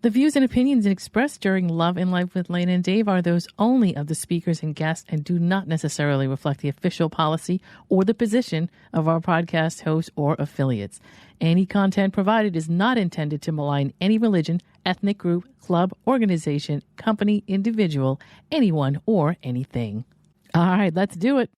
The views and opinions expressed during Love and Life with Lana and Dave are those only of the speakers and guests and do not necessarily reflect the official policy or the position of our podcast hosts or affiliates. Any content provided is not intended to malign any religion, ethnic group, club, organization, company, individual, anyone, or anything. All right, let's do it.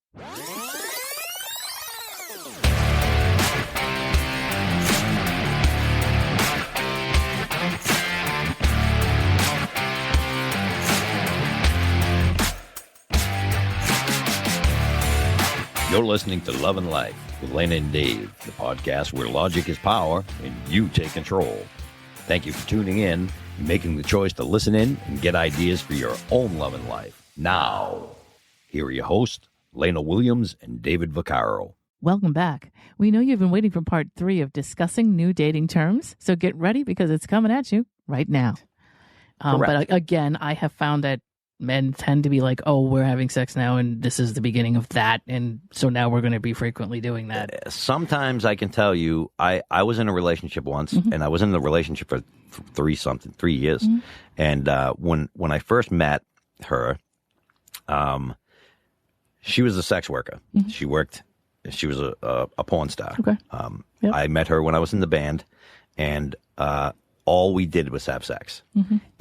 You're listening to Love and Life with Lana and Dave, the podcast where logic is power and you take control. Thank you for tuning in and making the choice to listen in and get ideas for your own love and life. Now, here are your hosts, Lana Williams and David Vaccaro. Welcome back. We know you've been waiting for part 3 of discussing new dating terms, so get ready because it's coming at you right now. But again, I have found that men tend to be like, oh, we're having sex now, and this is the beginning of that, and so now we're going to be frequently doing that. Sometimes I can tell you, I was in a relationship once, and I was in the relationship for 3 years, and when I first met her, she was a sex worker. She was a porn star. Okay. I met her when I was in the band, and all we did was have sex,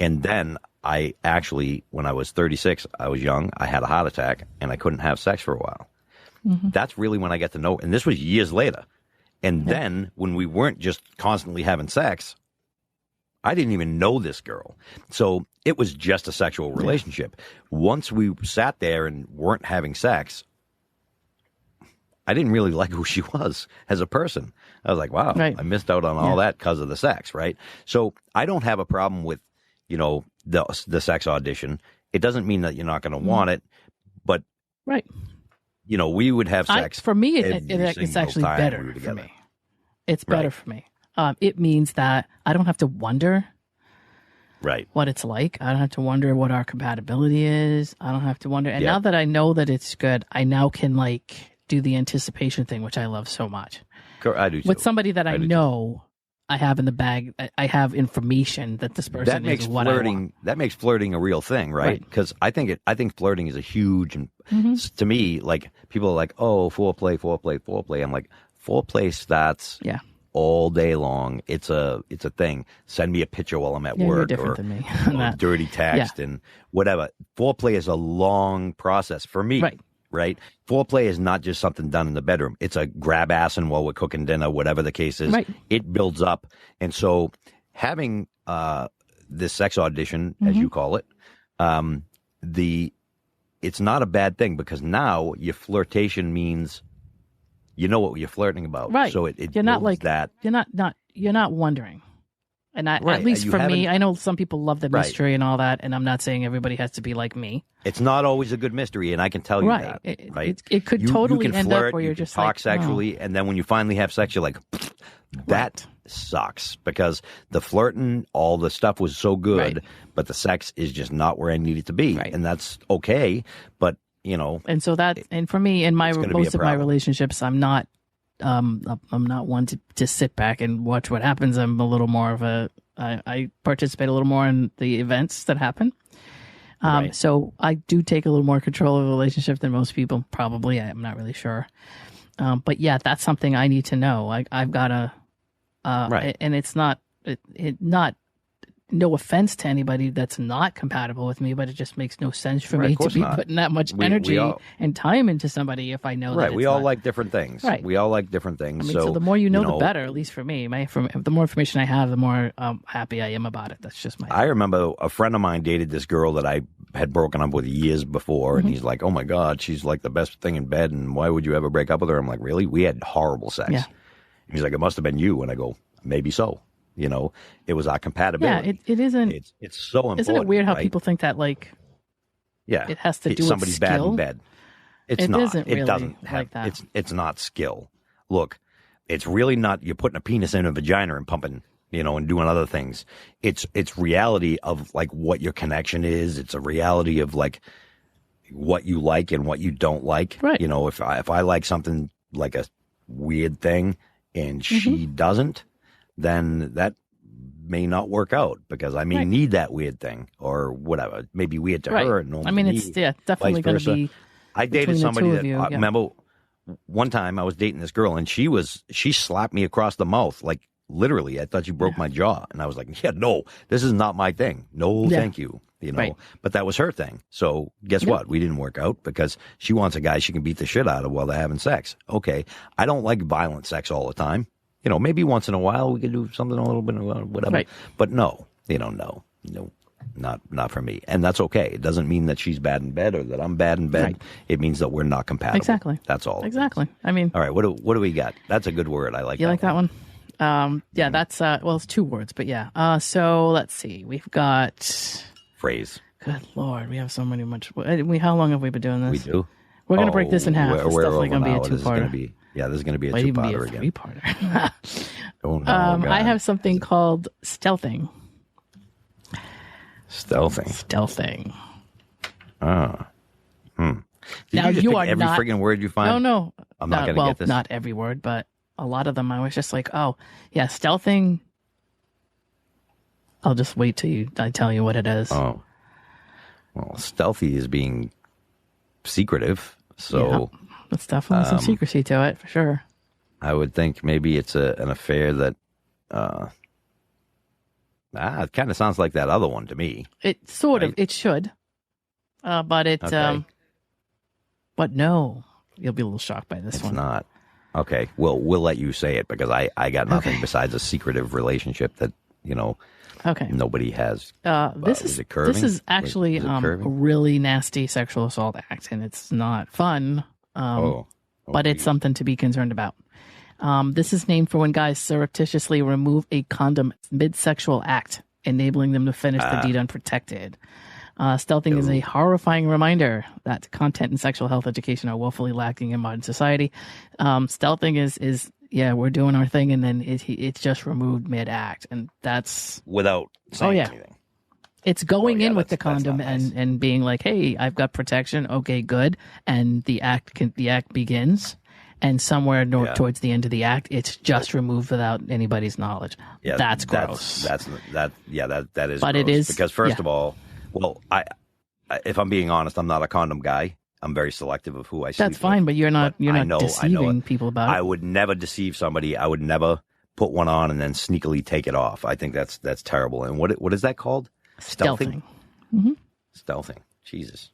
and then I actually, when I was 36, I was young, I had a heart attack, and I couldn't have sex for a while. That's really when I got to know, and this was years later. And then, when we weren't just constantly having sex, I didn't even know this girl. So, it was just a sexual relationship. Once we sat there and weren't having sex, I didn't really like who she was as a person. I was like, wow, I missed out on all that because of the sex, right? So, I don't have a problem with, the sex audition. It doesn't mean that you're not going to want it, but we would have sex. For me, it's actually better for me. It's better for me. It means that I don't have to wonder what it's like. I don't have to wonder what our compatibility is. I don't have to wonder. And now that I know that it's good, I now can do the anticipation thing, which I love so much. I do too. With somebody that I know. I have in the bag, I have information that this person is what I want. That makes flirting a real thing, right? Because I think flirting is a huge, and to me, people are like, oh, foreplay. I'm like, foreplay starts all day long. It's a thing. Send me a picture while I'm at work, you're different than me. or dirty text and whatever. Foreplay is a long process for me. Right? Foreplay is not just something done in the bedroom. It's a grab assing while we're cooking dinner, whatever the case is. It builds up. And so having this sex audition, as you call it, it's not a bad thing because now your flirtation means you know what you're flirting about. Right. So it you're not like that. You're not wondering. And at least for me, I know some people love the mystery and all that, and I'm not saying everybody has to be like me. It's not always a good mystery, and I can tell you that. It could totally end up where you're just talk sexually, and then when you finally have sex, you're like, that sucks because the flirting, all the stuff was so good, but the sex is just not where I need it to be, and that's okay. But and so and for me, in most of my relationships, I'm not one to sit back and watch what happens. I'm a little more of I participate a little more in the events that happen. So I do take a little more control of the relationship than most people, probably. I'm not really sure. But yeah, that's something I need to know. I've got to, and it's not, no offense to anybody that's not compatible with me, but it just makes no sense for me to be putting that much energy and time into somebody if I know that it's we all like different things. We all like different things. So the more the better, at least for me. The more information I have, the more happy I am about it. That's just my... I remember a friend of mine dated this girl that I had broken up with years before, and he's like, oh my God, she's like the best thing in bed, and why would you ever break up with her? I'm like, really? We had horrible sex. And he's like, it must have been you. And I go, maybe so. It was our compatibility. Yeah, it isn't. It's so important. Isn't it weird how people think that it has to do with somebody's skill? bad in bed. It's not. Isn't really it doesn't have like that. It's not skill. Look, it's really not. You're putting a penis in a vagina and pumping, and doing other things. It's reality of what your connection is. It's a reality of what you like and what you don't like. Right. If I like something like a weird thing and she doesn't, then may not work out because I may need that weird thing or whatever. Maybe weird to her. And I mean, it's definitely going to be. I dated somebody that remember one time I was dating this girl and she slapped me across the mouth like literally. I thought she broke my jaw, and I was like, no, this is not my thing. No, thank you. But that was her thing. So guess what? We didn't work out because she wants a guy she can beat the shit out of while they're having sex. Okay, I don't like violent sex all the time. Maybe once in a while we could do something a little bit, whatever. Right. But no, not for me. And that's okay. It doesn't mean that she's bad in bed or that I'm bad in bed. Right. It means that we're not compatible. Exactly. That's all. Exactly. I mean. All right. What do we got? That's a good word. I like. You like that one? That's it's 2 words, but yeah. So let's see. We've got phrase. Good Lord, we have so many how long have we been doing this? We do. We're gonna break this in half. It's definitely gonna be a 2-parter. This is gonna be a 2-parter again. 3-parter. Oh no! God. I have something called stealthing. Stealthing. Ah. Did now you, just you pick are every not. friggin' word you find. No. I'm not gonna get this. Not every word, but a lot of them. I was just like, oh yeah, stealthing. I'll just wait till I tell you what it is. Oh. Well, stealthy is being secretive, so it's definitely some secrecy to it for sure. I would think maybe it's an affair that it kind of sounds like that other one to me. It sort of it should, but it but no, you'll be a little shocked by this one. It's not. Okay, well, we'll let you say it because I got nothing besides a secretive relationship that Okay. Nobody has. This is actually a really nasty sexual assault act, and it's not fun. But it's something to be concerned about. This is named for when guys surreptitiously remove a condom mid-sexual act, enabling them to finish the deed unprotected. Stealthing is a horrifying reminder that content and sexual health education are woefully lacking in modern society. Stealthing is we're doing our thing, and then it's just removed mid-act, and that's without saying anything. It's going in with the condom and being like, hey, I've got protection. Okay, good. And the act begins, and somewhere towards the end of the act, it's just removed without anybody's knowledge. Yeah, that's gross. That is. But gross. It is because first of all, well, if I'm being honest, I'm not a condom guy. I'm very selective of who I sleep with. That's fine, but you're not deceiving people about it. I would never deceive somebody. I would never put one on and then sneakily take it off. I think that's terrible. And what is that called? Stealthing. Stealthing. Jesus.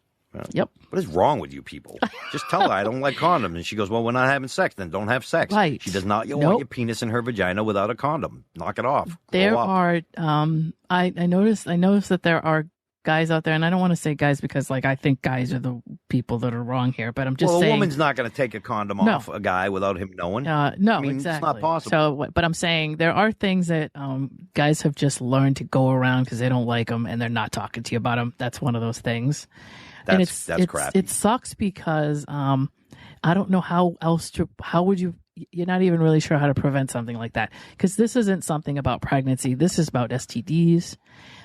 Yep. What is wrong with you people? Just tell her I don't like condoms. And she goes, well, we're not having sex. Then don't have sex. Right. She does not want your penis in her vagina without a condom. Knock it off. There are, I noticed that there are guys out there, and I don't want to say guys because I think guys are the people that are wrong here, but I'm just saying. Well, a woman's not going to take a condom off a guy without him knowing. No, exactly. It's not possible. So, but I'm saying there are things that guys have just learned to go around because they don't like them and they're not talking to you about them. That's one of those things. That's crappy. It sucks because I don't know how would you. You're not even really sure how to prevent something like that because this isn't something about pregnancy. This is about STDs.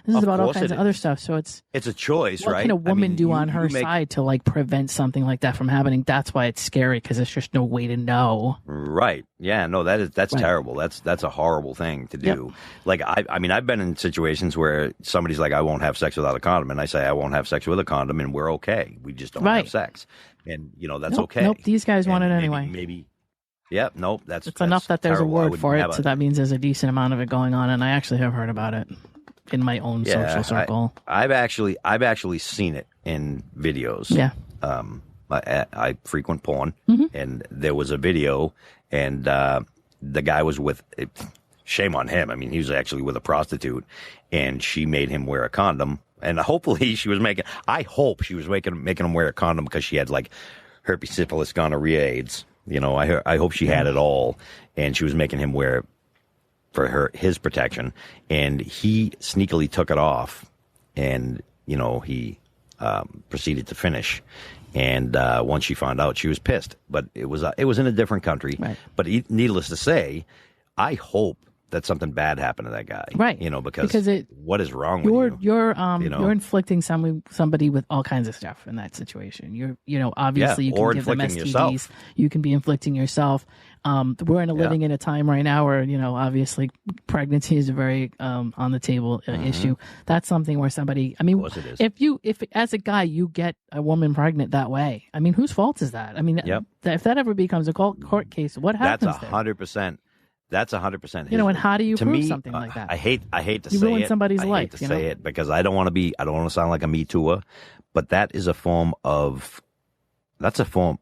This is about all kinds of other stuff. So it's a choice, right? What can a woman do on her side to prevent something like that from happening? That's why it's scary because there's just no way to know. Right. Yeah. No, that's terrible. That's a horrible thing to do. Yep. I've been in situations where somebody's like, I won't have sex without a condom, and I say I won't have sex with a condom, and we're okay. We just don't have sex, and that's okay. Nope. These guys want it anyway. Maybe. Yeah, nope. That's enough that there's terrible. A word for it, so that means there's a decent amount of it going on, and I actually have heard about it in my own social circle. I've actually seen it in videos. Yeah. I frequent porn, and there was a video, and the guy was with. Shame on him. I mean, he was actually with a prostitute, and she made him wear a condom, and hopefully she was making. I hope she was making him wear a condom because she had herpes, syphilis, gonorrhea, AIDS. I hope she had it all, and she was making him wear it for his protection, and he sneakily took it off, and he proceeded to finish, and once she found out, she was pissed. But it was in a different country. Right. But needless to say, I hope that something bad happened to that guy, right? Because what is wrong with you? You're inflicting somebody with all kinds of stuff in that situation. Obviously you can give them STDs. Yourself. You can be inflicting yourself. We're living in a time right now where obviously pregnancy is a very on the table issue. That's something where somebody. I mean, of course it is. if as a guy you get a woman pregnant that way, I mean, whose fault is that? I mean, if that ever becomes a court case, what happens? That's 100%. That's 100%. And how do you prove something like that? I hate to say it. You ruin somebody's life. I hate to say it because I don't want to sound like a Me Tooer, but that is a form of. That's a form.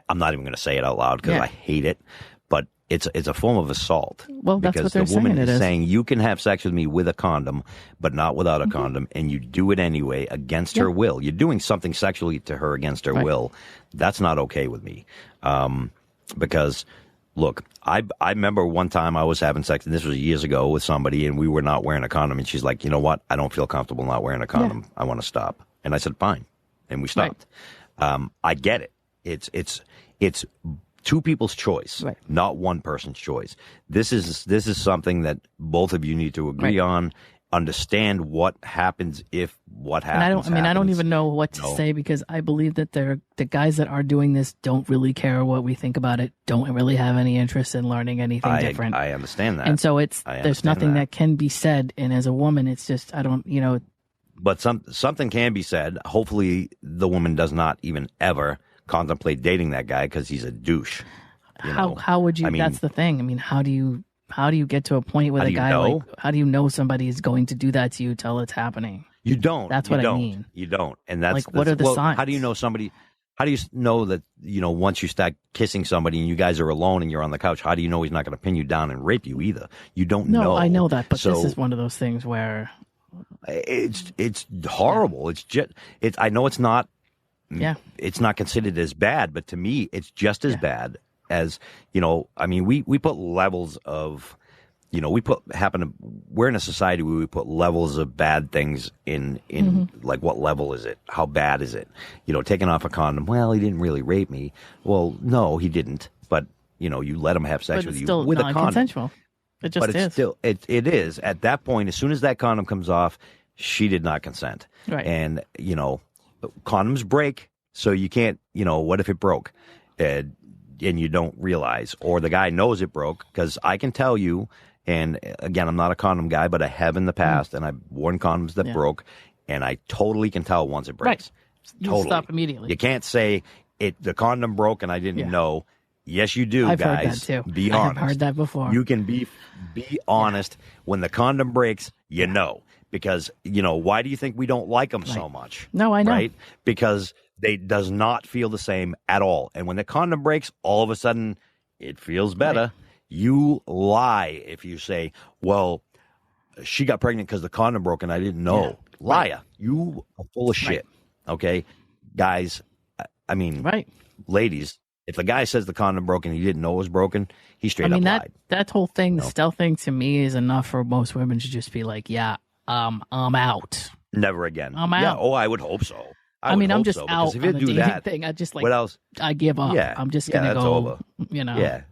I'm not even going to say it out loud because I hate it, but it's a form of assault. Well, that's what they're saying. Because the woman is saying you can have sex with me with a condom, but not without a condom, and you do it anyway against her will. You're doing something sexually to her against her will. That's not okay with me, because. Look, I remember one time I was having sex, and this was years ago with somebody, and we were not wearing a condom. And she's like, you know what? I don't feel comfortable not wearing a condom. I want to stop. And I said, fine. And we stopped. I get it. It's two people's choice, not one person's choice. This is something that both of you need to agree on. Understand what happens if what happens. And I don't even know what to say because I believe that the guys that are doing this don't really care what we think about it, don't really have any interest in learning anything different. I understand that. And so there's nothing that can be said. And as a woman, it's just, I don't, But something can be said. Hopefully the woman does not even ever contemplate dating that guy because he's a douche. How would you, that's the thing. I mean, how do you get to a point with a guy like, how do you know somebody is going to do that to you till it's happening? You don't. That's what I mean. You don't. And that's what are the signs? How do you know somebody? How do you know that, once you start kissing somebody and you guys are alone and you're on the couch, how do you know he's not going to pin you down and rape you either? You don't know. No, I know that. But this is one of those things where. It's horrible. I know it's not. Yeah. It's not considered as bad, but to me, it's just as bad as, I mean, we put levels of, we're in a society where we put levels of bad things in like, what level is it? How bad is it? Taking off a condom. Well, he didn't really rape me. Well, no, he didn't. But, you let him have sex with you with a condom. Consensual. It just is. Still, it is. At that point, as soon as that condom comes off, she did not consent. Right. And, condoms break. So you can't, what if it broke? And you don't realize, or the guy knows it broke, because I can tell you, and again, I'm not a condom guy, but I have in the past, and I've worn condoms that broke, and I totally can tell once it breaks. Right. You stop immediately. You can't say the condom broke and I didn't know. Yes, you do, I've guys. Heard that too. Be honest. I've heard that before. You can be honest. When the condom breaks, you know. Because, why do you think we don't like them so much? No, I know. Right? Because they does not feel the same at all. And when the condom breaks, all of a sudden, it feels better. Right. You lie if you say, well, she got pregnant because the condom broke and I didn't know. Yeah. Liar. Right. You are full of shit. Okay? Guys, I mean, ladies, if the guy says the condom broke and he didn't know it was broken, he straight up lied. That whole thing, the stealth thing, to me is enough for most women to just be like, I'm out. Never again. I'm out. Yeah. Oh, I would hope so. I'm just out on the dating thing. I just what else? I give up. Yeah. I'm just gonna go. Over.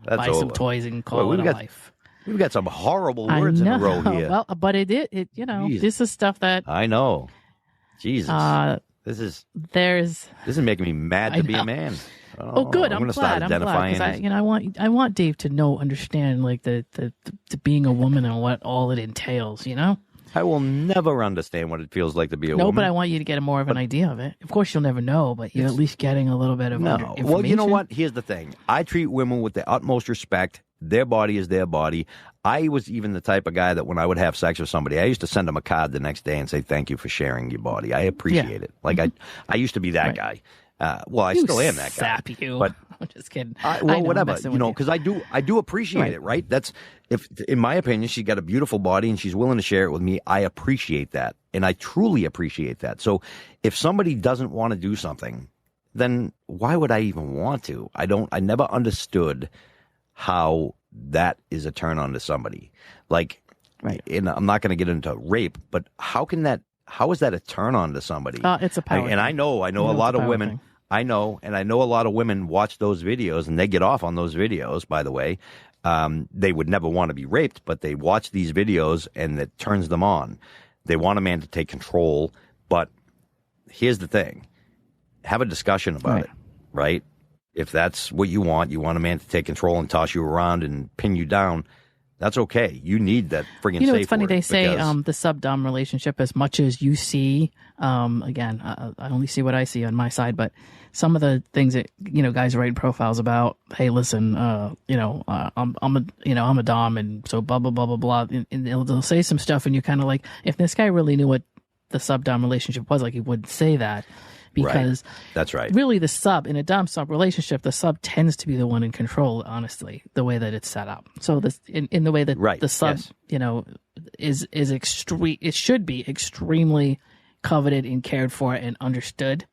Buy some toys and call it a life. We've got some horrible words in a row here. Well, but it this is stuff that I know. Jesus, this is making me mad to be a man. Oh, good. I'm glad. Because I want Dave to understand like the being a woman and what all it entails. I will never understand what it feels like to be a woman. No, but I want you to get more of an idea of it. Of course, you'll never know, but you're at least getting a little bit of information. Well, you know what? Here's the thing. I treat women with the utmost respect. Their body is their body. I was even the type of guy that when I would have sex with somebody, I used to send them a card the next day and say, thank you for sharing your body. I appreciate it. Like, I used to be that guy. I still am that guy. But I'm just kidding. Whatever, because I do appreciate it, right? That's in my opinion, she's got a beautiful body and she's willing to share it with me. I appreciate that, and I truly appreciate that. So, if somebody doesn't want to do something, then why would I even want to? I never understood how that is a turn on to somebody. Like, and I'm not going to get into rape, but how is that a turn on to somebody? It's a power. And I know a lot of women. Thing. I know a lot of women watch those videos and they get off on those videos, by the way. they would never want to be raped, but they watch these videos and it turns them on. They want a man to take control, but here's the thing. Have a discussion about it, right? If that's what you want a man to take control and toss you around and pin you down, that's okay. You need that friggin' safe it's funny, word they say because... the sub-dom relationship, as much as you see, again, I only see what I see on my side, but some of the things that, guys write profiles about, hey, listen, I'm a dom, and so blah, blah, blah, blah, blah, and they'll say some stuff, and you're kind of like, if this guy really knew what the sub-dom relationship was, like, he wouldn't say that. Because that's right. Really, the sub in a dom sub relationship, the sub tends to be the one in control. Honestly, the way that it's set up. So this in the way that the sub, is extreme. It should be extremely coveted and cared for and understood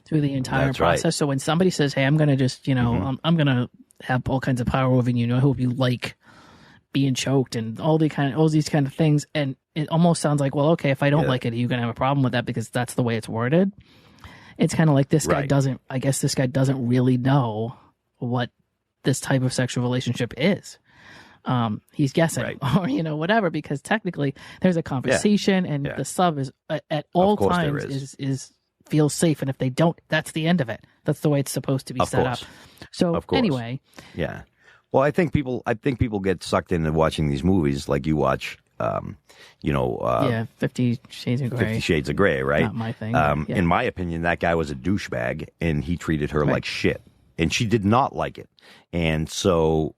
through the entire process. Right. So when somebody says, "Hey, I'm going to just, I'm going to have all kinds of power over you. I hope you like being choked and all these kind of things," and it almost sounds like, well, okay, if I don't like it, are you going to have a problem with that because that's the way it's worded? It's kind of like this guy doesn't really know what this type of sexual relationship is. He's guessing or, whatever, because technically there's a conversation and the sub is at all times is feels safe. And if they don't, that's the end of it. That's the way it's supposed to be set up. So anyway. Yeah. Well, I think people get sucked into watching these movies like you watch. 50 Shades of Grey. 50 Shades of Grey, right? Not my thing. In my opinion, that guy was a douchebag, and he treated her like shit, and she did not like it. And so,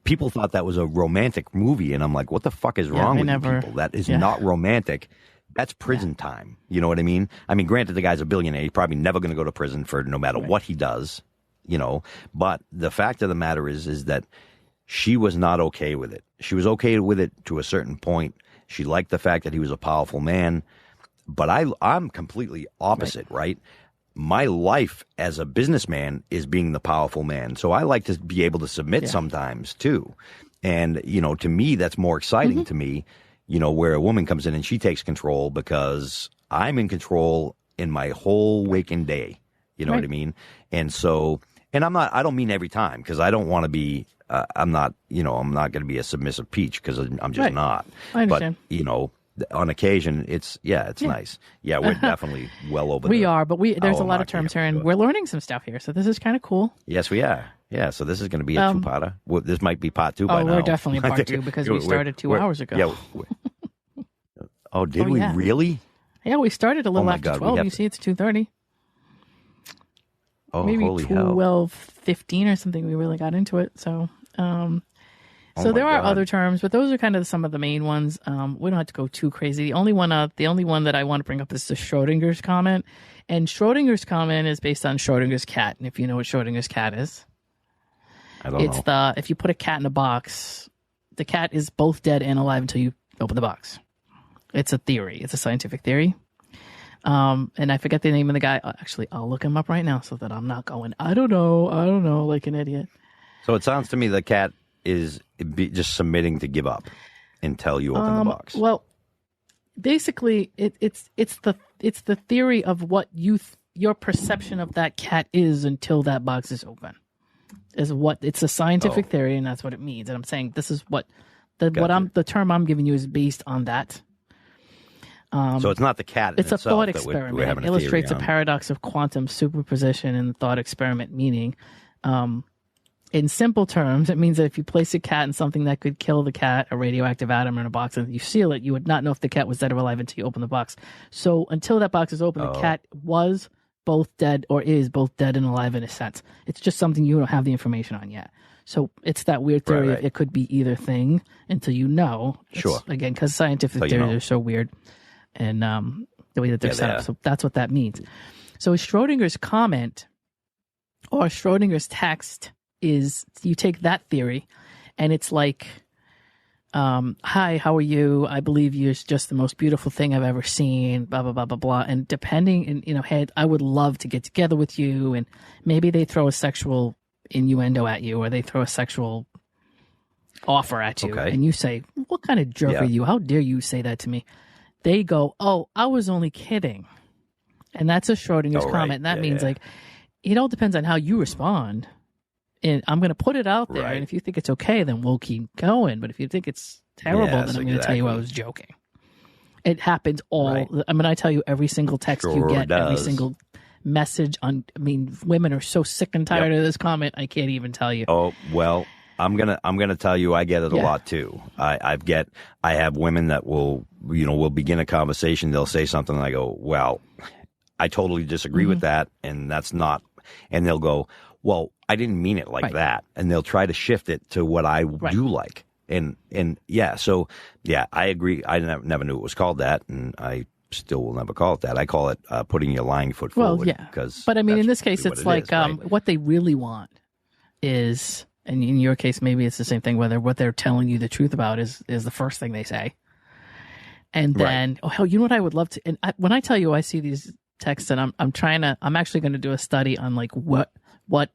people thought that was a romantic movie, and I'm like, what the fuck is wrong with you people? That is not romantic. That's prison time. You know what I mean? I mean, granted, the guy's a billionaire. He's probably never going to go to prison for no matter what he does, But the fact of the matter is that she was not okay with it. She was okay with it to a certain point. She liked the fact that he was a powerful man. But I'm completely opposite, right? My life as a businessman is being the powerful man. So I like to be able to submit sometimes, too. And, to me, that's more exciting to me, where a woman comes in and she takes control because I'm in control in my whole waking day. You know what I mean? And so, and I don't mean every time, because I don't want to be, I'm not going to be a submissive peach, because I'm just not. I understand. But, on occasion, it's nice. Yeah, we're definitely well over We are, but there's a lot of terms here, and we're learning some stuff here, so this is kind of cool. Yes, we are. Yeah, so this is going to be a two-parter. Well, this might be part 2 by now. Oh, we're definitely part 2, because we started 2 hours ago. Yeah. Oh, did we really? Yeah, we started a little after 12. You see, it's 2:30. Oh, maybe holy hell. 12:15 or something. We really got into it. So, there are other terms, but those are kind of some of the main ones. We don't have to go too crazy. The only one that I want to bring up is the Schrodinger's comment, and Schrodinger's comment is based on Schrodinger's cat. And if you know what Schrodinger's cat is, I don't know. If you put a cat in a box, the cat is both dead and alive until you open the box. It's a theory. It's a scientific theory. And I forget the name of the guy. Actually, I'll look him up right now so that I'm not going, I don't know, like an idiot. So it sounds to me the cat is just submitting to give up until you open the box. Well, basically, it's the theory of what your perception of that cat is until that box is open. It's a scientific theory, and that's what it means. And I'm saying this is the term I'm giving you is based on that. So it's not the cat. It's a thought experiment. It illustrates a paradox of quantum superposition in the thought experiment, meaning, in simple terms, it means that if you place a cat in something that could kill the cat, a radioactive atom in a box, and you seal it, you would not know if the cat was dead or alive until you open the box. So until that box is open, the cat was both dead or is both dead and alive in a sense. It's just something you don't have the information on yet. So it's that weird theory of it could be either thing until you know. Sure. Again, because scientific theories are so weird. And the way that they're set up. So that's what that means. So Schrodinger's comment or Schrodinger's text is you take that theory and it's like, hi, how are you? I believe you're just the most beautiful thing I've ever seen, blah, blah, blah, blah, blah. And depending, and hey, I would love to get together with you. And maybe they throw a sexual innuendo at you, or they throw a sexual offer at you. And you say, what kind of jerk are you? How dare you say that to me? They go, oh, I was only kidding. And that's a Schrodinger's comment. And that means like, it all depends on how you respond. And I'm going to put it out there. Right. And if you think it's okay, then we'll keep going. But if you think it's terrible, then I'm going to tell you I was joking. It happens all. Right. I mean, I tell you every single text you get, every single message on. I mean, women are so sick and tired of this comment. I can't even tell you. Oh, well, I'm gonna tell you, I get it a lot too. I have women that will begin a conversation. They'll say something and I go, well, I totally disagree with that. And that's not, and they'll go, well, I didn't mean it like that. And they'll try to shift it to what I do like. And so I agree. I never knew it was called that. And I still will never call it that. I call it putting your lying foot forward. Well, yeah. But I mean, in this case, it's like what they really want is, and in your case, maybe it's the same thing, whether what they're telling you the truth about is the first thing they say. And then, oh, hell, you know what I would love to, and when I tell you I see these texts and I'm actually going to do a study on like what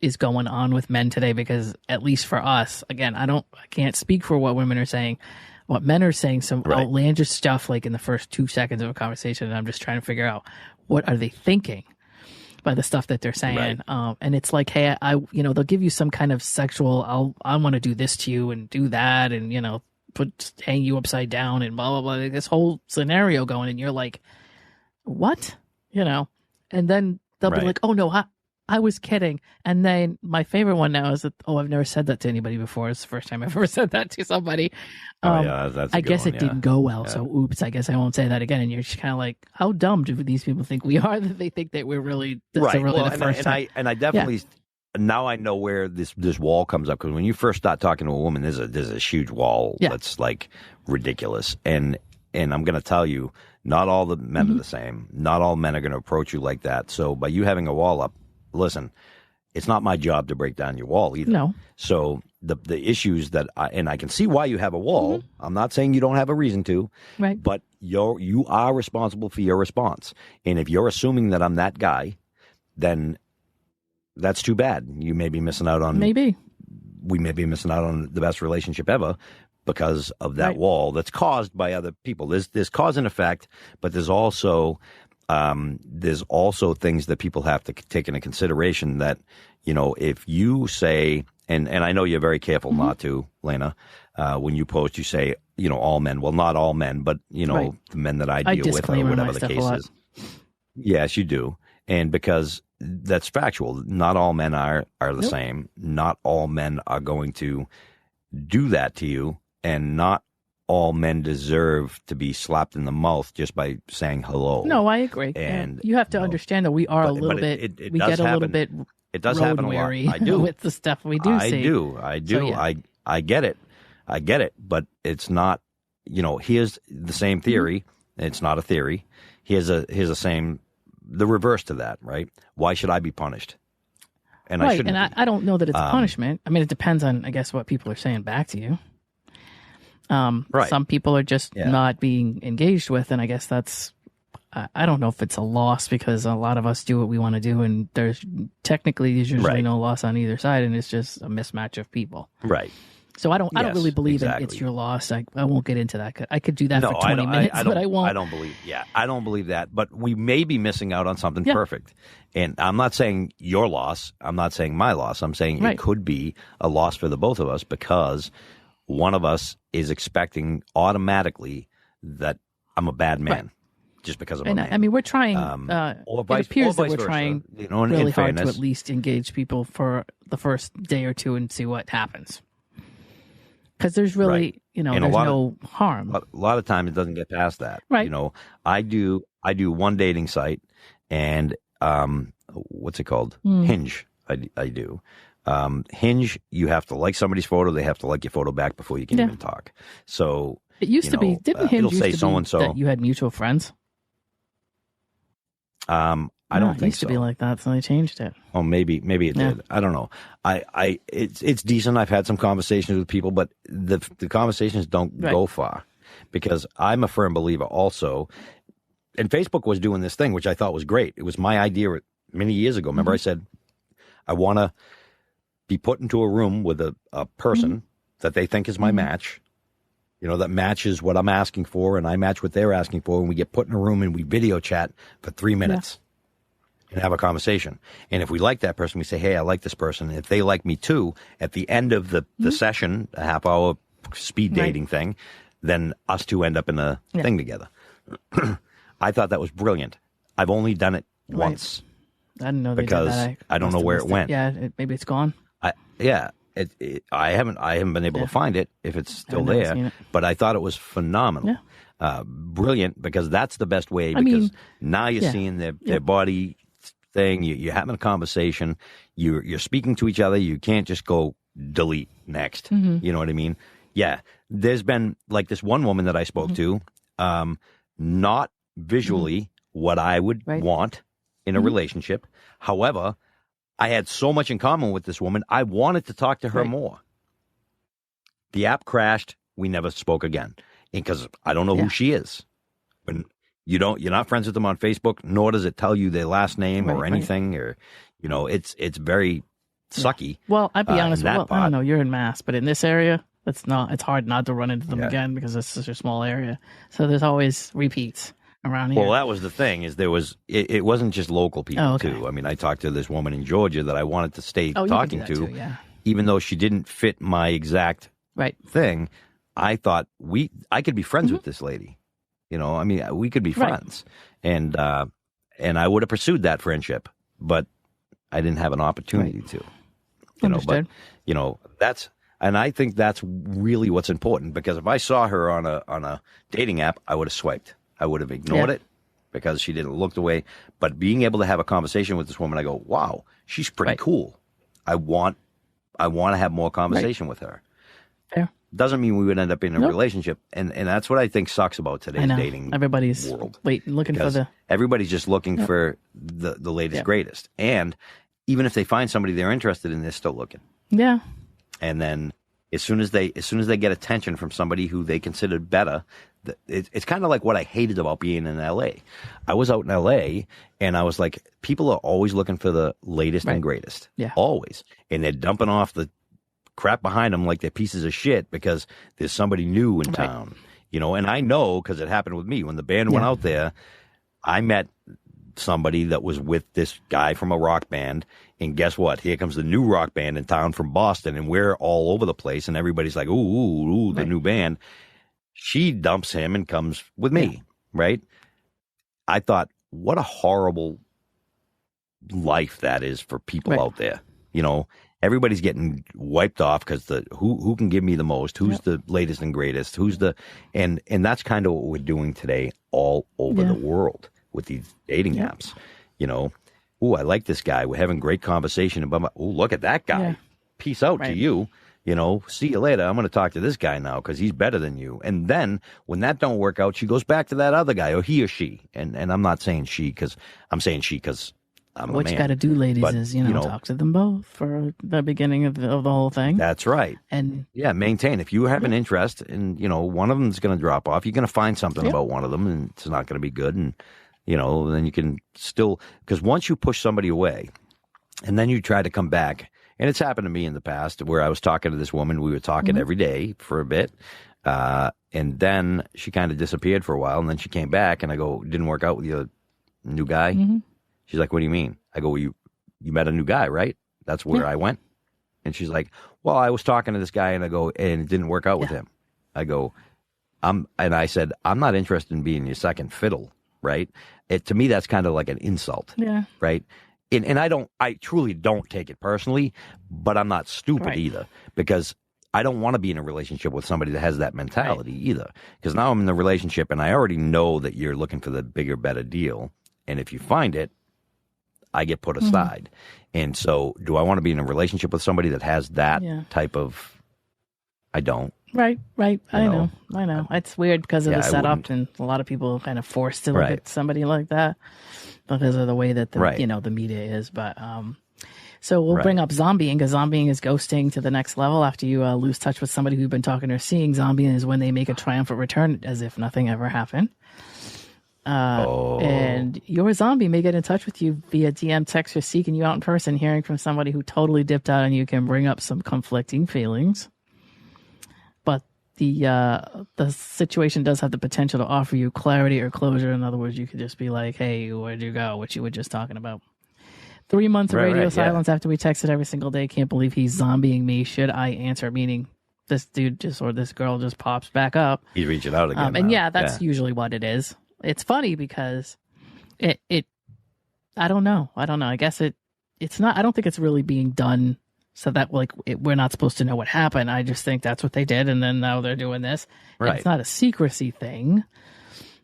is going on with men today, because at least for us, again, I can't speak for what women are saying. What men are saying, some outlandish stuff like in the first 2 seconds of a conversation, and I'm just trying to figure out what are they thinking by the stuff that they're saying. And it's like, hey, they'll give you some kind of sexual, I want to do this to you and do that, and hang you upside down and blah blah blah. Like this whole scenario going, and you're like, what? And then they'll be like, oh no, I was kidding. And then my favorite one now is that, oh, I've never said that to anybody before. It's the first time I've ever said that to somebody. That's I guess it didn't go well. Yeah. So oops, I guess I won't say that again. And you're just kind of like, how dumb do these people think we are that they think that we're really, the first time. I definitely, now I know where this wall comes up. Because when you first start talking to a woman, there's a huge wall that's like ridiculous. And I'm going to tell you, not all the men are the same. Not all men are going to approach you like that. So by you having a wall up, listen, it's not my job to break down your wall either. No. So the issues that I can see why you have a wall. I'm not saying you don't have a reason to. Right. But you are responsible for your response. And if you're assuming that I'm that guy, then that's too bad. You may be missing out on. Maybe. We may be missing out on the best relationship ever because of that wall that's caused by other people. There's cause and effect, but there's also things that people have to take into consideration that, if you say, and I know you're very careful not to, Lana, when you post, you say, all men. Well, not all men, but, the men that I deal with or whatever the case is. Yes, you do. And because that's factual. Not all men are the same. Not all men are going to do that to you, and not all men deserve to be slapped in the mouth just by saying hello. No, I agree. And you have to understand that we are a little bit. We get a little bit. It does happen a lot. I do with the stuff we do see. I do. So, yeah. I get it. But it's not. Here's the same theory. It's not a theory. Here's the reverse to that. Right? Why should I be punished? And I shouldn't. And I don't know that it's punishment. I mean, it depends on, I guess, what people are saying back to you. Some people are just not being engaged with, and I guess that's, I don't know if it's a loss, because a lot of us do what we want to do, and there's usually no loss on either side, and it's just a mismatch of people. Right. So I don't really believe it's your loss. I won't get into that. I could do that for 20 minutes, but I won't. I don't believe that. But we may be missing out on something perfect. And I'm not saying your loss. I'm not saying my loss. I'm saying it could be a loss for the both of us, because one of us is expecting automatically that I'm a bad man just because I'm a man. I mean, we're trying, it appears that we're trying really hard to at least engage people for the first day or two and see what happens. Because there's really, there's no harm. A lot of time it doesn't get past that. Right. I do one dating site, and what's it called? Hinge. I do. Hinge, you have to like somebody's photo. They have to like your photo back before you can even talk. So it used to be. Didn't Hinge used to be so-and-so. That you had mutual friends? I don't think so. It used to be like that, so they changed it. Oh, maybe it did. I don't know. It's decent. I've had some conversations with people, but the conversations don't go far, because I'm a firm believer also. And Facebook was doing this thing, which I thought was great. It was my idea many years ago. Remember, I said I want to be put into a room with a person that they think is my match. That matches what I'm asking for, and I match what they're asking for, and we get put in a room and we video chat for 3 minutes. and have a conversation. And if we like that person, we say, hey, I like this person. And if they like me too, at the end of the session, a half-hour speed dating thing, then us two end up in a thing together. I thought that was brilliant. I've only done it once. I didn't know they because did that. I don't know where it went. Yeah, maybe it's gone. I haven't been able to find it if it's still there. But I thought it was phenomenal, brilliant, because that's the best way. Because now you're seeing their body thing. You're having a conversation. You're speaking to each other. You can't just go delete next. You know what I mean? Yeah. There's been like this one woman that I spoke to, not visually what I would want in a relationship. However, I had so much in common with this woman, I wanted to talk to her more. The app crashed. We never spoke again because I don't know who she is. When you're not friends with them on Facebook, nor does it tell you their last name or anything, or it's very sucky. Well, I'd be honest. Well, I don't know. You're in Mass, but in this area, it's hard not to run into them again because it's such a small area. So there's always repeats around here. Well, that was the thing, is it wasn't just local people too. I mean, I talked to this woman in Georgia that I wanted to stay talking to, too, even though she didn't fit my exact thing. I thought I could be friends with this lady. I mean, we could be friends, and I would have pursued that friendship, but I didn't have an opportunity to. Understood. But that's. And I think that's really what's important, because if I saw her on a dating app, I would have swiped. I would have ignored it because she didn't look the way. But being able to have a conversation with this woman, I go, wow, she's pretty cool. I want to have more conversation with her. Fair. Doesn't mean we would end up in a relationship. And that's what I think sucks about today's dating Everybody's world. Looking for everybody's just looking for the latest, greatest. And even if they find somebody they're interested in, they're still looking. Yeah. And then as soon as they get attention from somebody who they considered better, it's kind of like what I hated about being in L.A. I was out in L.A. and I was like, people are always looking for the latest and greatest. Yeah. Always. And they're dumping off the crap behind them like they're pieces of shit because there's somebody new in town. And I know because it happened with me. When the band went out there, I met somebody that was with this guy from a rock band, and guess what? Here comes the new rock band in town from Boston, and we're all over the place, and everybody's like, ooh, the new band. She dumps him and comes with me, right? I thought, what a horrible life that is for people out there. Everybody's getting wiped off because who can give me the most? Who's the latest and greatest? And that's kind of what we're doing today all over the world with these dating apps. I like this guy. We're having great conversation about, look at that guy. Yeah. Peace out to you. See you later. I'm going to talk to this guy now because he's better than you. And then when that don't work out, she goes back to that other guy, or he or she. And I'm not saying she because I'm saying she because I'm a man. What you got to do, ladies, is, talk to them both for the beginning of the whole thing. That's right. And maintain. If you have an interest and, one of them is going to drop off, you're going to find something about one of them and it's not going to be good. And, then you can still, because once you push somebody away and then you try to come back, and it's happened to me in the past where I was talking to this woman. We were talking every day for a bit. And then she kind of disappeared for a while. And then she came back and I go, didn't work out with your new guy? She's like, what do you mean? I go, well, you met a new guy, right? That's where I went. And she's like, well, I was talking to this guy and I go, and it didn't work out with him. I go, and I said, I'm not interested in being your second fiddle, right? To me, that's kind of like an insult. Yeah. Right. And I truly don't take it personally, but I'm not stupid either, because I don't want to be in a relationship with somebody that has that mentality either. Because now I'm in the relationship and I already know that you're looking for the bigger, better deal. And if you find it, I get put aside. And so do I want to be in a relationship with somebody that has that type of, I don't. Right. I know. It's weird because of the setup, and a lot of people are kind of forced to look at somebody like that because of the way that the media is. But so we'll bring up zombieing, because zombieing is ghosting to the next level. After you lose touch with somebody who you've been talking or seeing, zombieing is when they make a triumphant return as if nothing ever happened. And your zombie may get in touch with you via DM, text, or seeking you out in person. Hearing from somebody who totally dipped out on you can bring up some conflicting feelings. But the situation does have the potential to offer you clarity or closure. In other words, you could just be like, hey, where'd you go? What you were just talking about. 3 months of radio silence after we texted every single day. Can't believe he's zombieing me. Should I answer? Meaning this dude or this girl just pops back up. He's reaching out again. And that's usually what it is. It's funny because it I don't know. I guess it's not. I don't think it's really being done so that we're not supposed to know what happened. I just think that's what they did, and then now they're doing this. Right. It's not a secrecy thing.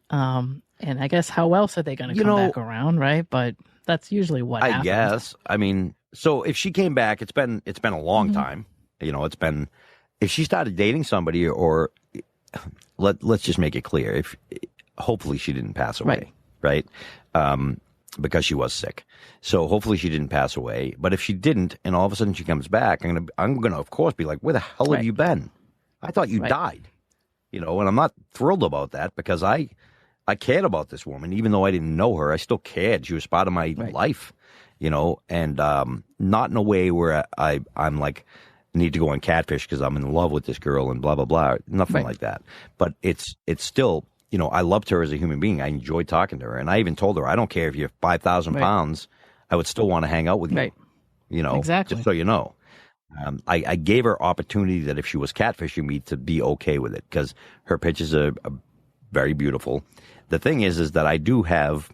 And I guess how else are they going to come back around, right? But that's usually what happens. I guess. I mean, so if she came back, it's been a long time. It's been, if she started dating somebody, or let's just make it clear, if hopefully she didn't pass away, right? Because she was sick. So hopefully she didn't pass away. But if she didn't, and all of a sudden she comes back, I'm gonna of course be like, where the hell have you been? I thought you died. And I'm not thrilled about that, because I cared about this woman, even though I didn't know her. I still cared. She was part of my life, and not in a way where I'm like, need to go on catfish because I'm in love with this girl and blah, blah, blah. Nothing like that. But it's still, I loved her as a human being. I enjoyed talking to her. And I even told her, I don't care if you're 5,000 pounds, I would still want to hang out with you. Exactly. Just so you know. I gave her opportunity that if she was catfishing me, to be okay with it, because her pictures are very beautiful. The thing is that I do have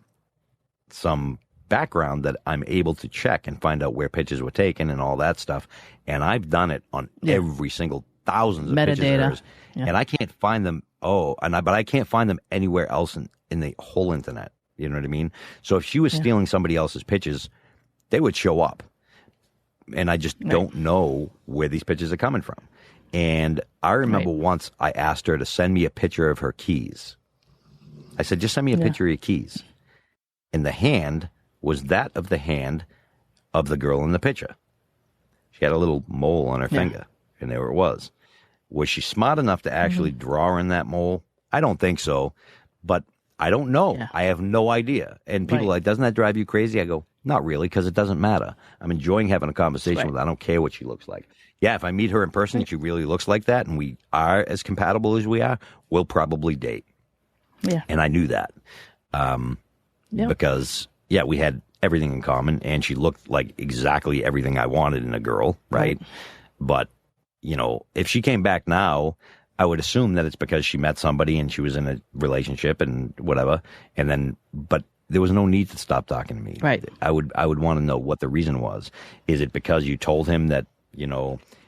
some background that I'm able to check and find out where pictures were taken and all that stuff. And I've done it on every single thousands of pictures of hers. And I can't find them. But I can't find them anywhere else in the whole internet. You know what I mean? So if she was stealing somebody else's pictures, they would show up. And I just don't know where these pictures are coming from. And I remember once I asked her to send me a picture of her keys. I said, just send me a picture of your keys. And the hand was that of the hand of the girl in the picture. She had a little mole on her finger, and there it was. Was she smart enough to actually draw in that mole? I don't think so, but I don't know. Yeah. I have no idea. And people are like, doesn't that drive you crazy? I go, not really, because it doesn't matter. I'm enjoying having a conversation with her. I don't care what she looks like. Yeah, if I meet her in person and she really looks like that and we are as compatible as we are, we'll probably date. Yeah. And I knew that because, we had everything in common, and she looked like exactly everything I wanted in a girl, right? But, if she came back now, I would assume that it's because she met somebody and she was in a relationship and whatever. And then, but there was no need to stop talking to me. Right. I would want to know what the reason was. Is it because you told him that,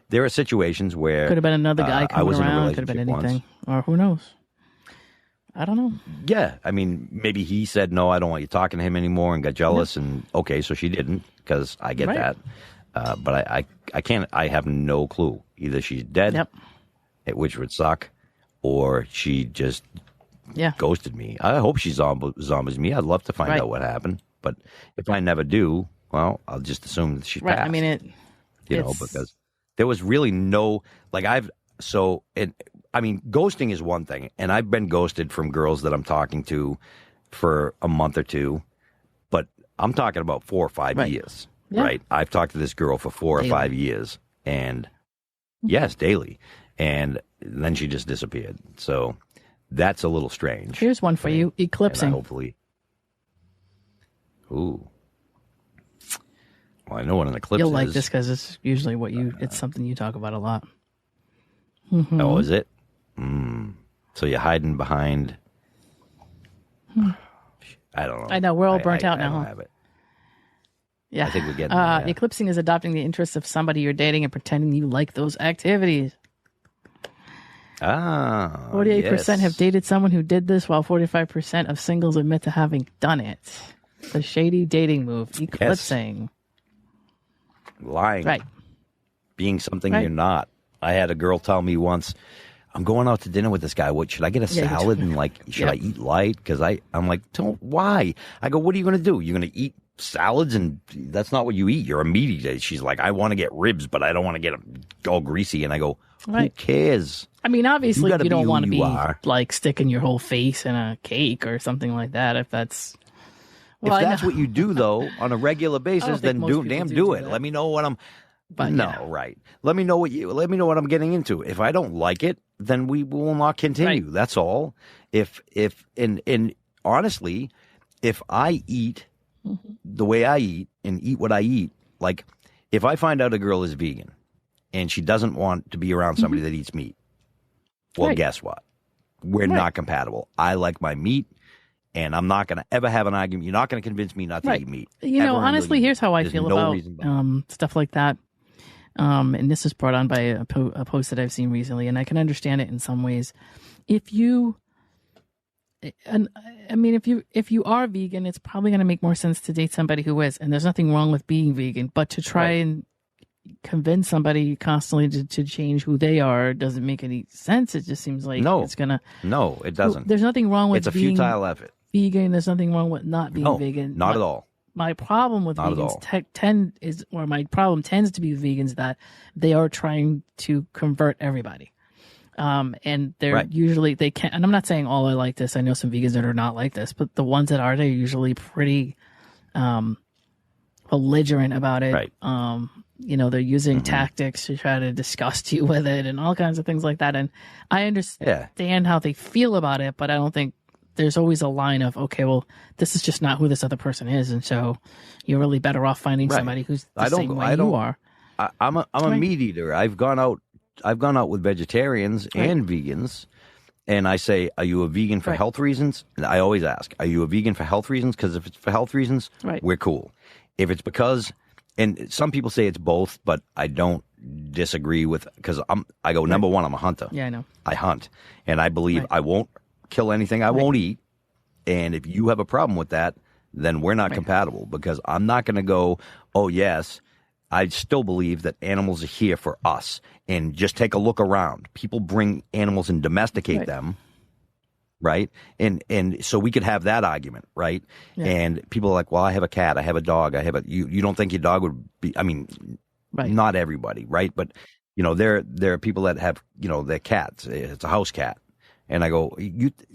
there are situations where could have been another guy coming around, could have been anything, or who knows? I don't know. Yeah, I mean, maybe he said, no, I don't want you talking to him anymore, and got jealous, and okay, so she didn't, because I get that. But I can't, I have no clue. Either she's dead, which would suck, or she just ghosted me. I hope she zombies me. I'd love to find out what happened. But if I never do, well, I'll just assume that she passed. I mean, because there was really no, ghosting is one thing, and I've been ghosted from girls that I'm talking to for a month or two, but I'm talking about 4 or 5 years, right? I've talked to this girl for 4 or 5 years, and daily, and then she just disappeared. So that's a little strange. Here's one for you, eclipsing. Hopefully. Ooh. Well, I know what an eclipse is. You'll like this because it's usually it's something you talk about a lot. Oh, is it? So you're hiding behind. I don't know. I know. We're all burnt out now. I don't have it. Yeah. I think we get that. Eclipsing is adopting the interests of somebody you're dating and pretending you like those activities. 48% have dated someone who did this, while 45% of singles admit to having done it. The shady dating move, eclipsing. Lying. Right. Being something you're not. I had a girl tell me once, I'm going out to dinner with this guy. What, should I get a salad and should I eat light? Because I'm like, why? I go, what are you going to do? You're going to eat salads, and that's not what you eat. You're a meat eater. She's like, I want to get ribs, but I don't want to get them all greasy. And I go, who cares? I mean, obviously, you don't want to be like sticking your whole face in a cake or something like that. If that's what you do though on a regular basis, then do it. Let me know what I'm. But right. Let me know what I'm getting into. If I don't like it, then we will not continue. Right. That's all. And honestly, if I eat the way I eat and eat what I eat, like if I find out a girl is vegan and she doesn't want to be around somebody that eats meat, well, guess what? We're not compatible. I like my meat, and I'm not going to ever have an argument. You're not going to convince me not to eat meat. You know, honestly, here's how I feel about stuff like that. And this is brought on by a post that I've seen recently, and I can understand it in some ways. If you are vegan, it's probably going to make more sense to date somebody who is, and there's nothing wrong with being vegan. But to try and convince somebody constantly to change who they are doesn't make any sense. It just seems like it's gonna. No, it doesn't. There's nothing wrong with being a futile effort. Vegan. There's nothing wrong with not being vegan. Not at all. My problem with vegans my problem tends to be with vegans that they are trying to convert everybody. And they're usually, they can't, and I'm not saying all are like this. I know some vegans that are not like this, but the ones that are, they're usually pretty, belligerent about it. Right. You know, they're using tactics to try to disgust you with it and all kinds of things like that. And I understand how they feel about it, but I don't think there's always a line of, okay, well, this is just not who this other person is. And so you're really better off finding somebody who's the same way you are. I'm a meat eater. I've gone out with vegetarians and vegans, and I say, are you a vegan for health reasons? And I always ask, are you a vegan for health reasons? Because if it's for health reasons, we're cool. If it's because, and some people say it's both, but I don't disagree with, because I go, number one, I'm a hunter. Yeah, I know. I hunt, and I believe I won't kill anything I won't eat. And if you have a problem with that, then we're not compatible, because I'm not going to go, oh, yes, I still believe that animals are here for us. And just take a look around. People bring animals and domesticate them, right? And so we could have that argument, right? Yeah. And people are like, well, I have a cat, I have a dog, you don't think your dog would be, I mean, not everybody, right? But, you know, there are people that have, you know, their cats. It's a house cat. And I go,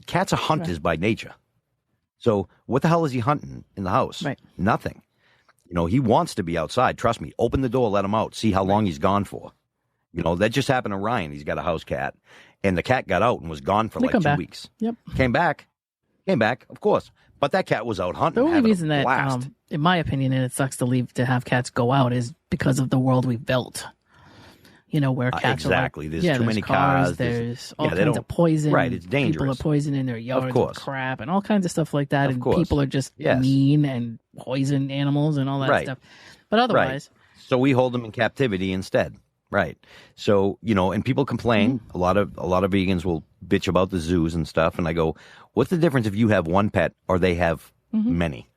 cats are hunters by nature. So what the hell is he hunting in the house? Right. Nothing. You know, he wants to be outside. Trust me. Open the door, let him out. See how long he's gone for. You know, that just happened to Ryan. He's got a house cat. And the cat got out and was gone for like 2 weeks. Yep. Came back, of course. But that cat was out hunting. The only reason that, in my opinion, and it sucks to have cats go out, is because of the world we've built. You know, where cats are like, there's too many cars. There's all kinds of poison. Right, it's dangerous. People are poisoning their yards with crap and all kinds of stuff like that. And people are just mean and poison animals and all that stuff. But otherwise. So we hold them in captivity instead. Right. So, you know, and people complain. A lot of vegans will bitch about the zoos and stuff. And I go, what's the difference if you have one pet or they have many?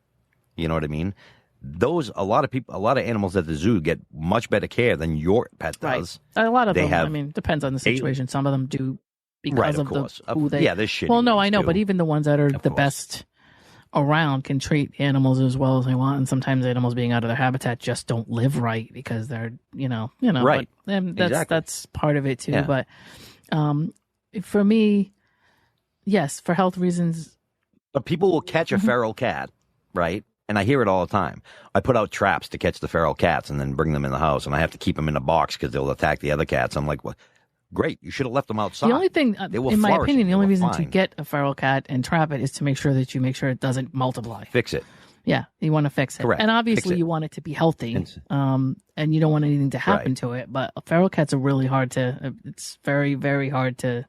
You know what I mean? A lot of animals at the zoo get much better care than your pet does. Right. A lot of them, I mean, depends on the situation. Some of them do because of who they... Yeah, they're shitty. Well, no, I know, but even the ones that are the best around can treat animals as well as they want, and sometimes animals being out of their habitat just don't live right because they're, you know, right. But, that's part of it too. Yeah. But for me, yes, for health reasons. But people will catch a feral cat, right? And I hear it all the time. I put out traps to catch the feral cats and then bring them in the house, and I have to keep them in a box because they'll attack the other cats. I'm like, well, great, you should have left them outside. The only thing, in my opinion, the only reason to get a feral cat and trap it is to make sure it doesn't multiply. Fix it. Yeah, you want to fix it. Correct. And obviously you want it to be healthy, and you don't want anything to happen to it. But feral cats are really hard it's very, very hard to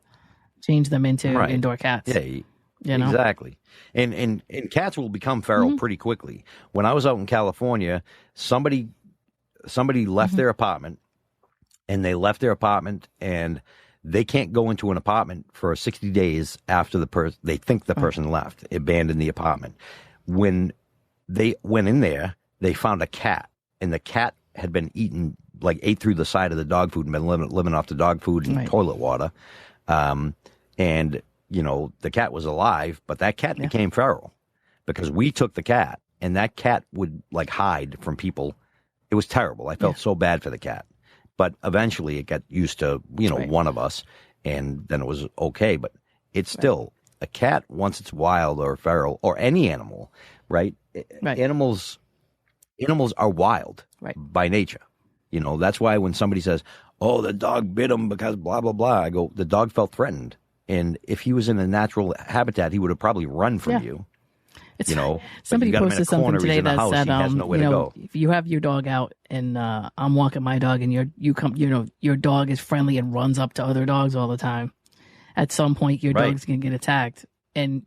change them into indoor cats. Yeah, exactly. And cats will become feral pretty quickly. When I was out in California, somebody left their apartment, and they left their apartment, and they can't go into an apartment for 60 days after they think the person left, abandoned the apartment. When they went in there, they found a cat, and the cat had been ate through the side of the dog food and been living off the dog food and toilet water. And, you know, the cat was alive, but that cat became feral because we took the cat, and that cat would hide from people. It was terrible. I felt so bad for the cat. But eventually it got used to, one of us, and then it was okay. But it's still a cat, once it's wild or feral or any animal, right? Animals are wild by nature. You know, that's why when somebody says, oh, the dog bit him because blah, blah, blah, I go, the dog felt threatened. And if he was in a natural habitat, he would have probably run from you. It's, you know. somebody you posted something today that house, said, he has nowhere you to know, go. if you have your dog out and I'm walking my dog and your dog is friendly and runs up to other dogs all the time, at some point your dog's gonna get attacked. And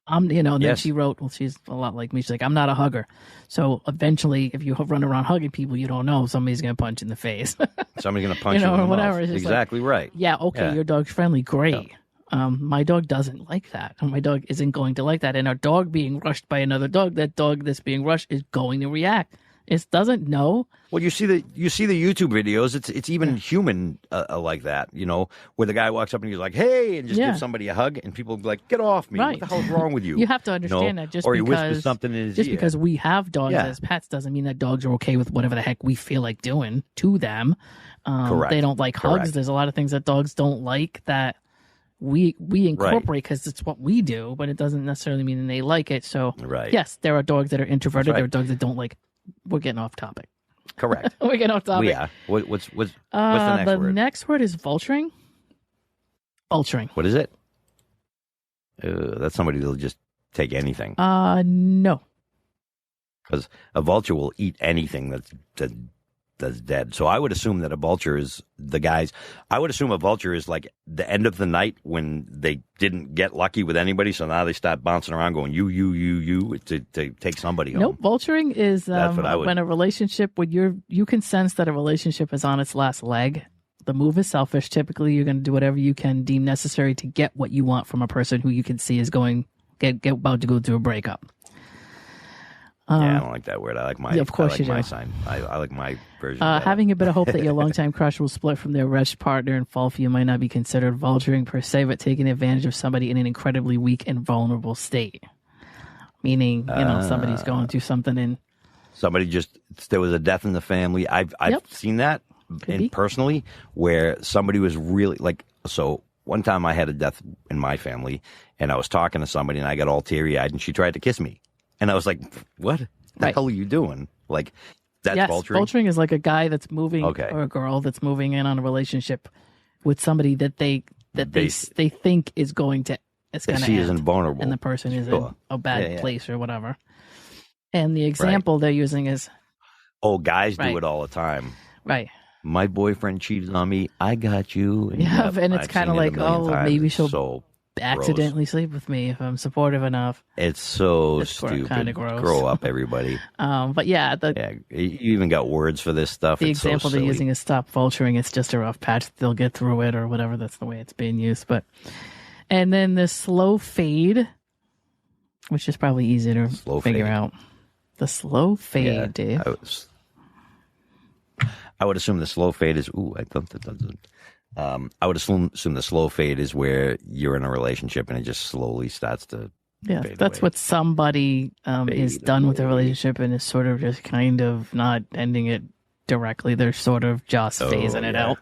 then she wrote, well, she's a lot like me. She's like, I'm not a hugger. So eventually, if you run around hugging people you don't know, somebody's going to punch in the face. Somebody's going to punch you in the or whatever. mouth. Exactly right. Yeah, okay, your dog's friendly. Great. Yeah. My dog doesn't like that. My dog isn't going to like that. And a dog being rushed by another dog, that dog that's being rushed is going to react. It doesn't know. Well, you see the YouTube videos. It's even human like that, where the guy walks up and he's like, "Hey," and just gives somebody a hug, and people be like, "Get off me! Right. What the hell's wrong with you?" You have to understand that or he whispers something in his ear. Just because we have dogs as pets doesn't mean that dogs are okay with whatever the heck we feel like doing to them. Correct. They don't like hugs. There's a lot of things that dogs don't like that we incorporate because it's what we do, but it doesn't necessarily mean they like it. So yes, there are dogs that are introverted. There are dogs that don't like. We're getting off topic. Correct. We're getting off topic. Yeah. What's the next word? The next word is vulturing. Vulturing. What is it? That's somebody that'll just take anything. No. Because a vulture will eat anything that's dead. So I would assume that a vulture is I would assume a vulture is like the end of the night when they didn't get lucky with anybody, so now they start bouncing around going you to take somebody home. Nope, vulturing is when a relationship you can sense that a relationship is on its last leg. The move is selfish. Typically you're going to do whatever you can deem necessary to get what you want from a person who you can see is about to go through a breakup. I don't like that word. I like my. Of course, you do. My sign. I like my version. Having a bit of hope that your longtime crush will split from their wretched partner and fall for you might not be considered vulturing per se, but taking advantage of somebody in an incredibly weak and vulnerable state. Meaning, somebody's going through something and there was a death in the family. I've seen that personally where somebody was really like so. One time I had a death in my family, and I was talking to somebody, and I got all teary-eyed, and she tried to kiss me. And I was like, what the hell are you doing? Like, that's vulturing? Vulturing is like a guy that's moving or a girl that's moving in on a relationship with somebody that they think is going to end. Isn't vulnerable. And the person is in a bad place or whatever. And the example they're using is... Oh, guys do it all the time. Right. My boyfriend cheated on me. I got you. And it's kind of like, maybe she'll... accidentally gross. Sleep with me if I'm supportive enough. It's so stupid. Kind of gross. Grow up, everybody. But you even got words for this stuff. The it's example so they're using is stop vulturing. It's just a rough patch. They'll get through it or whatever. That's the way it's being used. And then the slow fade, which is probably easy to figure out. The slow fade, Dave. I would assume the slow fade is. I would assume the slow fade is where you're in a relationship and it just slowly starts to fade that's away. what somebody is done with the relationship and is sort of just kind of not ending it directly. They're sort of just phasing it out.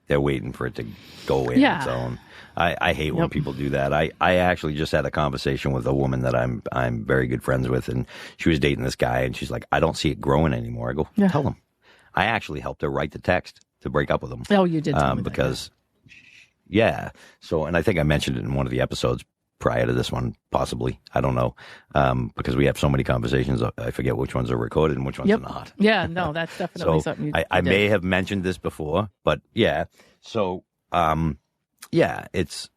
They're waiting for it to go away on its own. I hate when people do that. I actually just had a conversation with a woman that I'm very good friends with, and she was dating this guy, and she's like, I don't see it growing anymore. I go, tell him. I actually helped her write the text to break up with him. Oh, you did tell me because, So, and I think I mentioned it in one of the episodes prior to this one, possibly. I don't know, because we have so many conversations. I forget which ones are recorded and which ones are not. Yeah, no, that's definitely something. I may have mentioned this before, but So, it's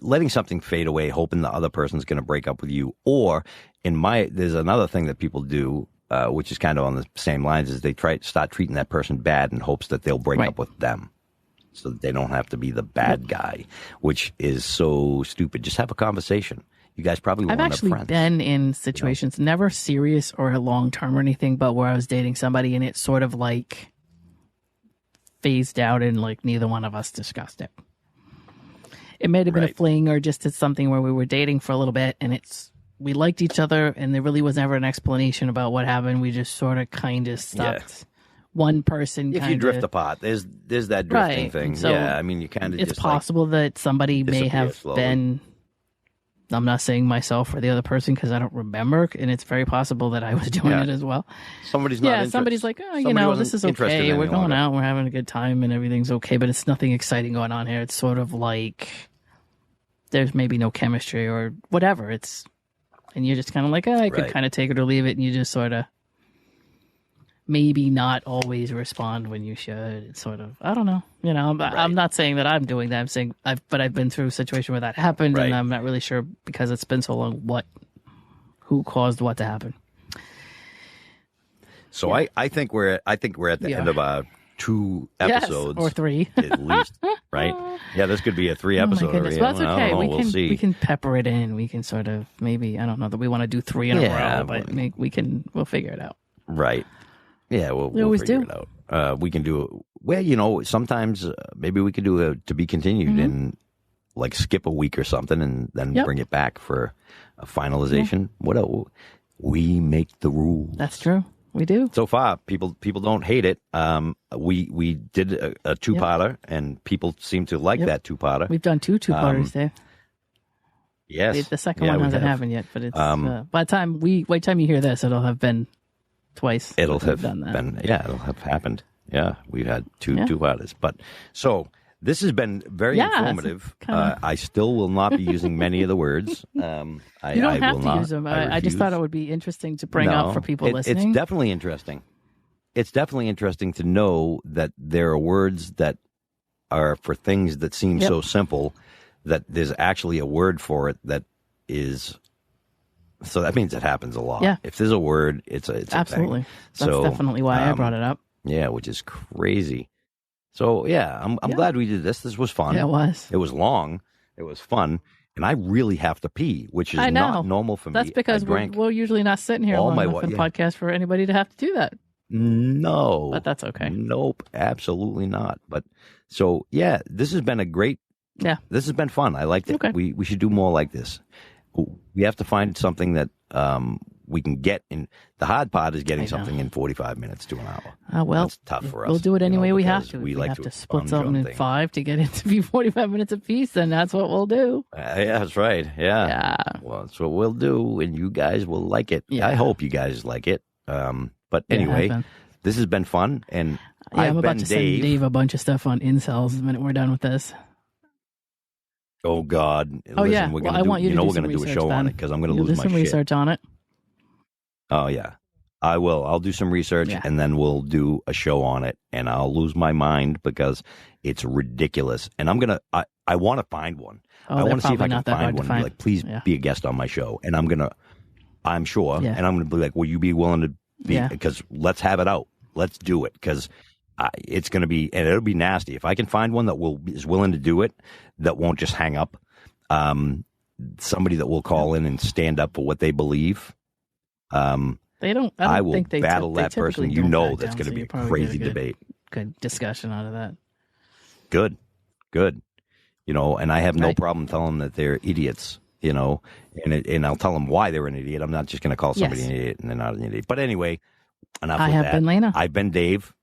letting something fade away, hoping the other person's going to break up with you. Or there's another thing that people do. Which is kind of on the same lines, is they start treating that person bad in hopes that they'll break up with them so that they don't have to be the bad guy, which is so stupid. Just have a conversation. You guys probably won't have friends. I've actually been in situations, never serious or long-term or anything, but where I was dating somebody and it sort of like phased out and like neither one of us discussed it. It may have been a fling or just it's something where we were dating for a little bit and we liked each other, and there really was never an explanation about what happened. We just sort of kind of stopped. One person if you drift apart, there's that drifting thing. So I mean, you kind of it's possible that somebody may have been. I'm not saying myself or the other person because I don't remember, and it's very possible that I was doing it as well. Somebody's not. Somebody's like, this is okay. We're going out, we're having a good time, and everything's okay, but it's nothing exciting going on here. It's sort of like there's maybe no chemistry or whatever. It's And you're just kind of like, I could kind of take it or leave it. And you just sort of maybe not always respond when you should. It's sort of, I don't know. I'm not saying that I'm doing that. I'm saying but I've been through a situation where that happened, and I'm not really sure because it's been so long who caused what to happen. So I think we're at the end of 2 episodes, or 3 at least, right? Yeah, this could be a 3 episode. Oh my goodness. Well, that's okay. We'll see. We can pepper it in. We can sort of maybe, I don't know that we want to do 3 in a row, but we'll figure it out. Right. Yeah, we'll figure it out. We can do sometimes maybe we could do a to be continued and like skip a week or something and then bring it back for a finalization. What else? We make the rules. That's true. We do. So far, people don't hate it. We did a 2-parter, and people seem to like that 2-parter. We've done 2 2-parters, Dave. Yes. The second one hasn't happened yet, but it's by the time you hear this, it'll have been twice. It'll have done that. it'll have happened. Yeah, we've had 2 2-parters. But so this has been very informative. I still will not be using many of the words. You don't have to use them. I just thought it would be interesting to bring up for people listening. It's definitely interesting. It's definitely interesting to know that there are words that are for things that seem so simple that there's actually a word for it that is. So that means it happens a lot. Yeah. If there's a word, it's absolutely. A thing. That's definitely why I brought it up. Yeah, which is crazy. So yeah, I'm glad we did this. This was fun. Yeah, it was. It was long. It was fun. And I really have to pee, which is not normal for me. That's because we're usually not sitting here long enough in podcast for anybody to have to do that. No. But that's okay. Nope, absolutely not. But so, yeah, this has been this has been fun. I liked it. Okay. We should do more like this. We have to find something that we can get in. The hard part is getting something in 45 minutes to an hour. Well, that's tough for us. We'll do it any way we have to. We if like have to to split something in 5 to get it to be 45 minutes apiece, then that's what we'll do. Yeah, that's right. Yeah. Well, that's what we'll do, and you guys will like it. Yeah. I hope you guys like it. But anyway, this has been fun, and I'm about to send Dave a bunch of stuff on incels the minute we're done with this. Oh God! Listen, we're gonna we're gonna do a show on it because I'm gonna lose my shit. Do some research on it. Oh yeah, I will. I'll do some research and then we'll do a show on it, and I'll lose my mind because it's ridiculous. And I want to find one. I want to see if I can find one. Like, please be a guest on my show, and I'm sure, and I'm gonna be like, will you be willing to be? Because let's have it out. Let's do it because. It's going to be, and it'll be nasty. If I can find one that is willing to do it, that won't just hang up, somebody that will call in and stand up for what they believe. They don't. I will battle that person. You know, that's going to be a crazy debate. Good discussion out of that. Good. And I have no problem telling them that they're idiots. And I'll tell them why they're an idiot. I'm not just going to call somebody an idiot and they're not an idiot. But anyway, enough with that. I have been Lana. I've been Dave.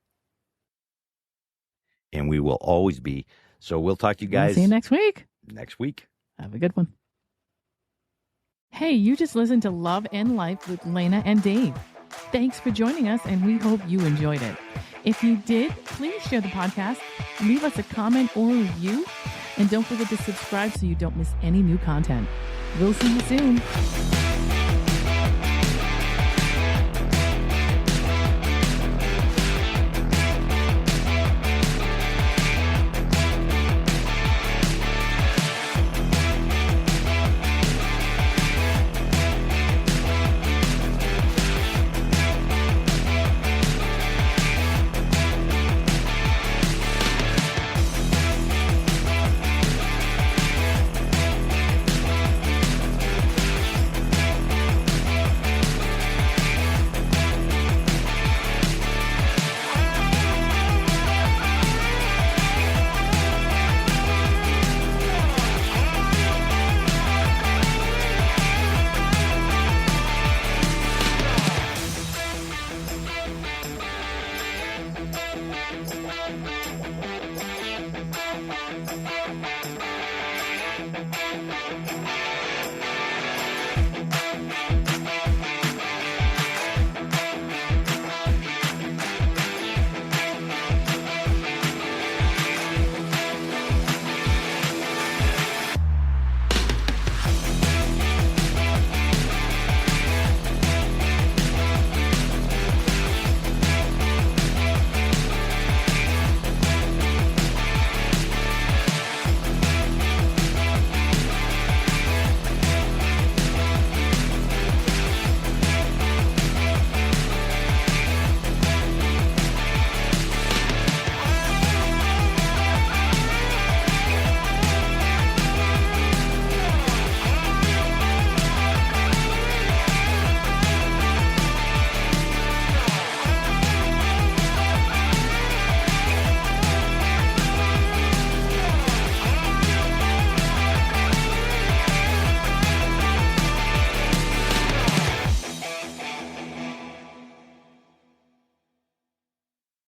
And we will always be. So we'll talk to you guys. See you next week. Have a good one. Hey, you just listened to Love and Life with Lana and Dave. Thanks for joining us, and we hope you enjoyed it. If you did, please share the podcast, leave us a comment or review, and don't forget to subscribe so you don't miss any new content. We'll see you soon.